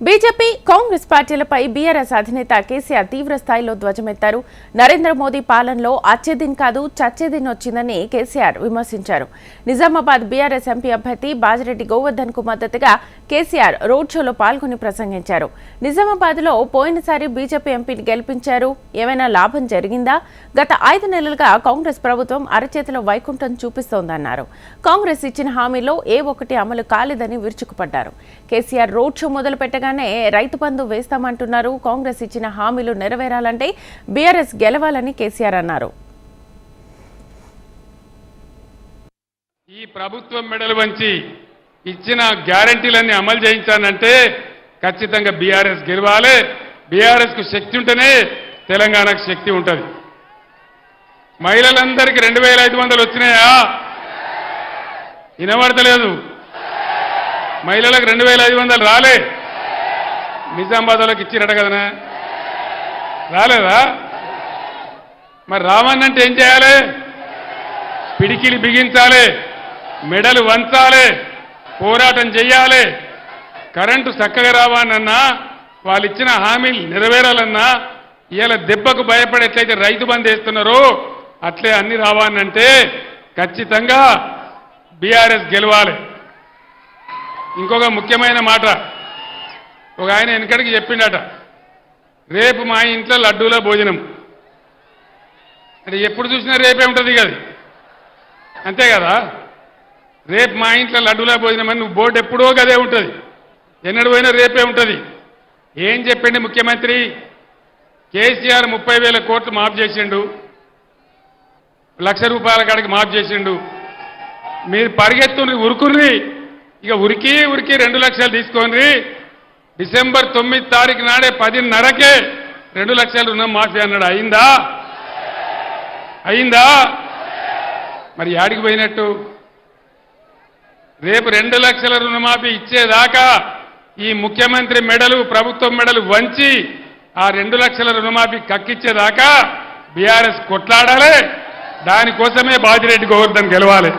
BJP Congress పార్టీలపై BRS అధినేత కేసీఆర్ తీవ్ర స్థాయిలో ధ్వజమెత్తారు. నరేంద్ర మోదీ పాలనలో అచ్చేదిన్ కాదు చచ్చేదిన్ వచ్చిందని కేసీఆర్ విమర్శించారు. నిజామాబాద్ బీఆర్ఎస్ ఎంపీ అభ్యర్థి బాజిరెడ్డి గోవర్ధన్ కు మద్దతుగా కేసీఆర్ రోడ్ షోలో పాల్గొని ప్రసంగించారు. నిజామాబాద్ లో పోయినసారి బీజేపీ ఎంపీని గెలిపించారు. ఏమైనా లాభం జరిగిందా? గత 5 నెలలుగా కాంగ్రెస్ ప్రభుత్వం అరచేతిలో వైకుంఠం చూపిస్తోందన్నారు. కాంగ్రెస్ ఇచ్చిన హామీలో ఏ ఒక్కటి అమలు కాలేదని విరుచుకుపడ్డారు. కేసీఆర్ రోడ్ షో మొదలు పెట్టగానే రైతు బంధు వేస్తామంటున్నారు. కాంగ్రెస్ ఇచ్చిన హామీలు నెరవేరాలంటే బీఆర్ఎస్ గెలవాలని కేసీఆర్ అన్నారు. ఈ ప్రభుత్వం మెడలు వంచి ఇచ్చిన గ్యారంటీలన్నీ అమలు చేయించానంటే ఖచ్చితంగా బీఆర్ఎస్ గెలవాలి. బీఆర్ఎస్ కు శక్తి ఉంటేనే తెలంగాణకు శక్తి ఉంటుంది. మహిళలందరికీ 2500 వచ్చినాయా? వినబడతలేదు. మహిళలకు 2500 రాలే. నిజామాబాద్లోకి ఇచ్చిరట కదనా? రాలేదా? మరి రావన్నంటే ఏం చేయాలి? పిడికిలి బిగించాలి, మెడలు వంచాలి, పోరాటం చెయ్యాలి. కరెంటు చక్కగా రావాలన్నా, వాళ్ళు ఇచ్చిన హామీలు నెరవేరాలన్నా, ఇవాళ దెబ్బకు భయపడి ఎట్లయితే రైతు బంధు వేస్తున్నారో అట్లే అన్ని రావాలంటే ఖచ్చితంగా బీఆర్ఎస్ గెలవాలి. ఇంకొక ముఖ్యమైన మాట ఒక ఆయన వెనకడికి చెప్పిండట, రేపు మా ఇంట్లో లడ్డూల భోజనం అంటే ఎప్పుడు చూసినా రేపే ఉంటుంది కదా, అంతే కదా? రేపు మా ఇంట్లో లడ్డూల భోజనం అని నువ్వు బోర్డు ఎప్పుడో గదే ఉంటుంది, ఎన్నడు పోయినా రేపే ఉంటుంది. ఏం చెప్పిండి ముఖ్యమంత్రి? కేసీఆర్ 30,000 కోట్లు మాఫ్ చేసిండు, ₹1,00,000 కాడికి మాఫ్ చేసిండు. మీరు పరిగెత్తుని ఉరుకుర్రి, ఇక ఉరికి 2 లక్షలు తీసుకోండి. డిసెంబర్ 9 తారీఖు నాడే 10:30కే 2 లక్షల రుణం మాఫీ అన్నాడు. అయిందా? మరి యాడికి పోయినట్టు? రేపు 2 లక్షల రుణమాఫీ ఇచ్చేదాకా ఈ ముఖ్యమంత్రి మెడలు, ప్రభుత్వం మెడలు వంచి ఆ 2 లక్షల రుణమాఫీ కక్కిచ్చేదాకా బీఆర్ఎస్ కొట్లాడాలి. దానికోసమే బాజిరెడ్డి గోవర్ధన్ గెలవాలి.